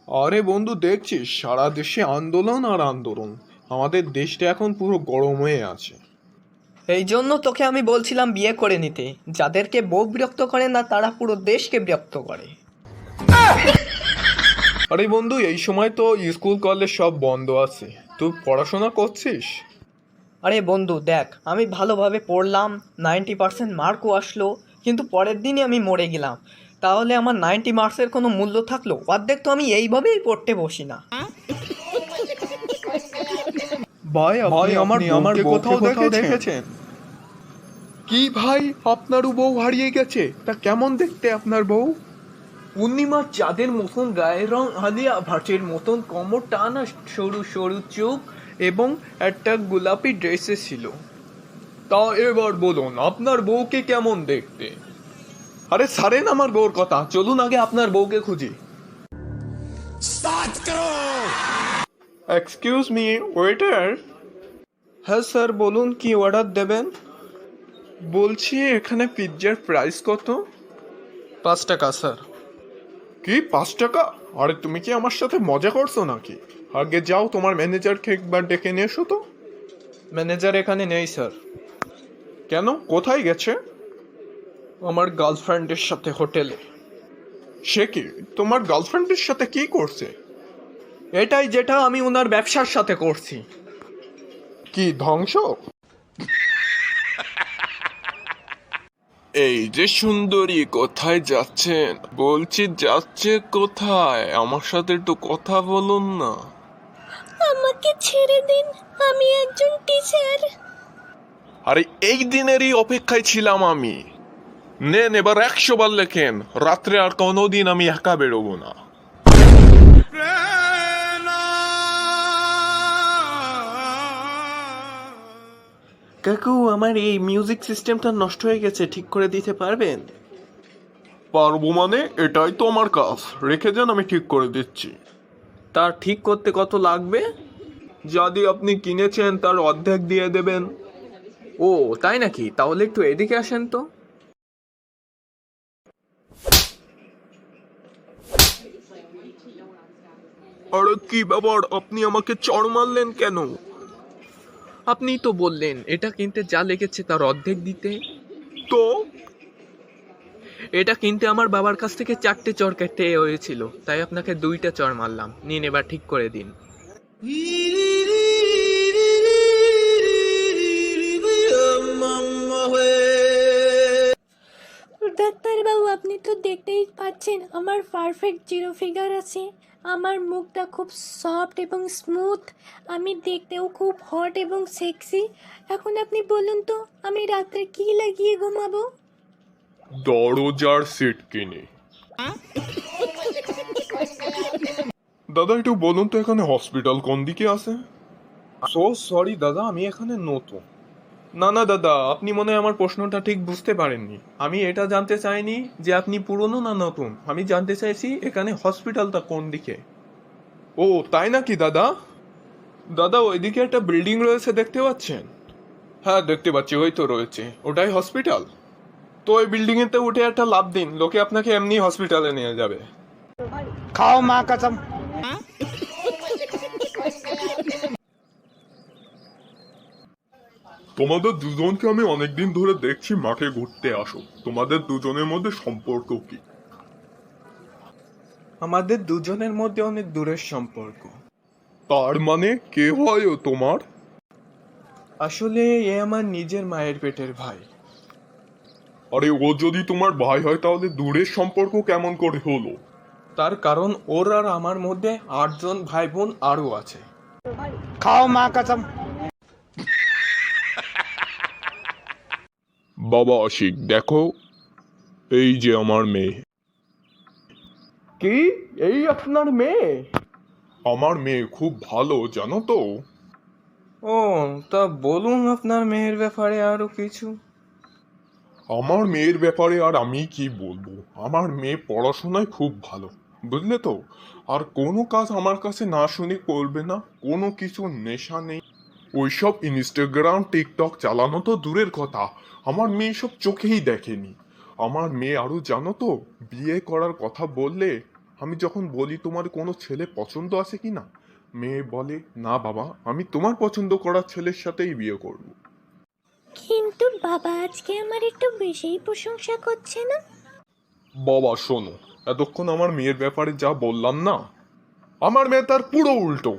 আরে বন্ধু, দেখছিস সারা দেশে আন্দোলন আর আন্দোলন। আমাদের দেশটা এখন পুরো গরম হয়ে আছে। এই জন্য তোকে আমি বলছিলাম বিয়ে করে নিতে। যাদেরকে বউ বিরক্ত করে না তারা পুরো দেশকে বিরক্ত করে। আরে বন্ধু, এই সময় তো স্কুল কলেজ সব বন্ধ আছে। তুই পড়াশোনা করছিস? আরে বন্ধু দেখ, আমি ভালোভাবে পড়লাম, 90% মার্কও আসলো, কিন্তু পরের দিনই আমি মরে গেলাম। তাহলে আমার 90 মার্কসের কোনো মূল্য থাকলো? অর্ধেক তো আমি এইভাবেই পড়তে বসি না। ভাই, ভাই, আপনি আমার বউকে কোথাও কোথাও দেখেছেন? কি ভাই, আপনারও বউ হারিয়ে গেছে? তা কেমন দেখতে আপনার বউ? পূর্ণিমার চাঁদের মতন গায়ের রং, আলিয়া ভাটের মতন কোমর টানা, সরু সরু চোখ এবং একটা গোলাপি ড্রেসে ছিল। তা এবার বলুন, আপনার বউকে কেমন দেখতে? আরে ছাড়েন আমার বউর কথা, চলুন আগে আপনার বউকে খুঁজি। Excuse me, waiter. হ্যাঁ স্যার, বলুন কি অর্ডার দেবেন? বলছি এখানে পিৎজার প্রাইস কত? 5 টাকা স্যার। কি 5 টাকা? আরে তুমি কি আমার সাথে মজা করছো নাকি? আগে যাও, তোমার ম্যানেজারকে একবার ডেকে নিয়ে এসো তো। ম্যানেজার এখানে নেই স্যার। কেন, কোথায় গেছে? আমার গার্লফ্রেন্ডের সাথে হোটেলে। সে কি, তোমার গার্লফ্রেন্ডের সাথে কি করছে? এটাই যেটা আমি ওনার ব্যবসার সাথে করছি। কি ধ্বংস? এই যে সুন্দরী, কোথায় যাচ্ছেন? বলছি যাচ্ছে কোথায়? আমার সাথে একটু কথা বলুন না। আমাকে ছেড়ে দিন, আমি একজন টিচার। আরে এই দিনেরই অপেক্ষায় ছিলাম আমি। নেন, এবার 100 বার লেখেন, রাত্রে আর কোনোদিন আমি একা বেরোবো না। কাকু, আমার এই মিউজিক সিস্টেমটা নষ্ট হয়ে গেছে, ঠিক করে দিতে পারবেন? পারবো মানে? এটাই তো আমার কাজ, রেখে যান, আমি ঠিক করে দিচ্ছি। তার ঠিক করতে কত লাগবে? যদি আপনি কিনেছেন তার অর্ধেক দিয়ে দেবেন। ও তাই নাকি? তাহলে একটু এদিকে আসেন তো। আরে কি ব্যাপার, আপনি আমাকে চড় মারলেন কেন? আপনিই তো বললেন এটা কিনতে যা লেগেছে তার অর্ধেক দিতে। তো এটা কিনতে আমার বাবার কাছ থেকে 4টে চড় খেতে হয়েছিল, তাই আপনাকে 2টা চড় মারলাম। নিন, এবার ঠিক করে দিন। ডাক্তারবাবু, আপনি তো দেখতেই পাচ্ছেন আমার পারফেক্ট জিরো ফিগার আছে। আমার মুখটা খুব সফট এবং স্মুথ। আমি দেখতেও খুব হট এবং সেক্সি। এখন আপনি বলুন তো, আমি রাত্রে কি লাগিয়ে ঘুমাবো? দরজার সিট কিনে। দাদা, একটু বলুন তো এখানে হসপিটাল কোন দিকে আছে? সো সরি দাদা, আমি এখানে নতুন। না না দাদা, আপনি মনে হয় আমার প্রশ্নটা ঠিক বুঝতে পারেননি। আমি এটা জানতে চাইনি যে আপনি পুরনো না নতুন, আমি জানতে চাইছি এখানে হসপিটালটা কোন দিকে। ও তাই নাকি দাদা? দাদা, ওইদিকে একটা বিল্ডিং রয়েছে, দেখতে পাচ্ছেন? হ্যাঁ দেখতে পাচ্ছি, ওই তো রয়েছে, ওটাই হসপিটাল। তো ওই বিল্ডিং এতে উঠে একটা লাফ দিন, লোকে আপনাকে এমনি হসপিটালে নিয়ে যাবে। खाओ माँ कसम। তোমাদের দুজনকে আমি অনেকদিন ধরে দেখছি মাঠে ঘুরতে আসো। তোমাদের দুজনের মধ্যে সম্পর্ক কি? আমাদের দুজনের মধ্যে অনেক দূরের সম্পর্ক। তার মানে কে হয় ও তোমার? আসলে এ আমার নিজের মায়ের পেটের ভাই। আরে ও যদি তোমার ভাই হয় তাহলে দূরের সম্পর্ক কেমন করে হলো? তার কারণ ওর আর আমার মধ্যে 8জন ভাই বোন আরও আছে। खाओ माँ कसम। বাবা আশিক, দেখো, এই যে আমার মেয়ে। কি? এই আপনার মেয়ে? আমার মেয়ে খুব ভালো, জানো তো। ও, তা বলুন আপনার মেয়ের ব্যাপারে আরো কিছু। আমার মেয়ের ব্যাপারে আর আমি কি বলবো? আমার মেয়ে পড়াশোনায় খুব ভালো, বুঝলে তো। আর কোনো কাজ আমার কাছে না শুনে করবে না, কোনো কিছু নেশা নেই। ওইসব ইনস্টাগ্রাম টিকটক চালানো তো দূরের কথা, আমার মেয়ে সব চোখেই দেখেনি। আমার মেয়ে আরো জানো তো, বিয়ে করার কথা বললে আমি যখন বলি তোমার কোনো ছেলে পছন্দ আছে কি না, মেয়ে বলে না বাবা, আমি তোমার পছন্দ করা ছেলের সাথেই বিয়ে করব। কিন্তু বাবা আজকে আমার একটু বেশিই প্রশংসা করছে না? বাবা শোনো, এতক্ষণ আমার মেয়ের ব্যাপারে যা বললাম না, আমার মেয়ে তার পুরো উল্টো।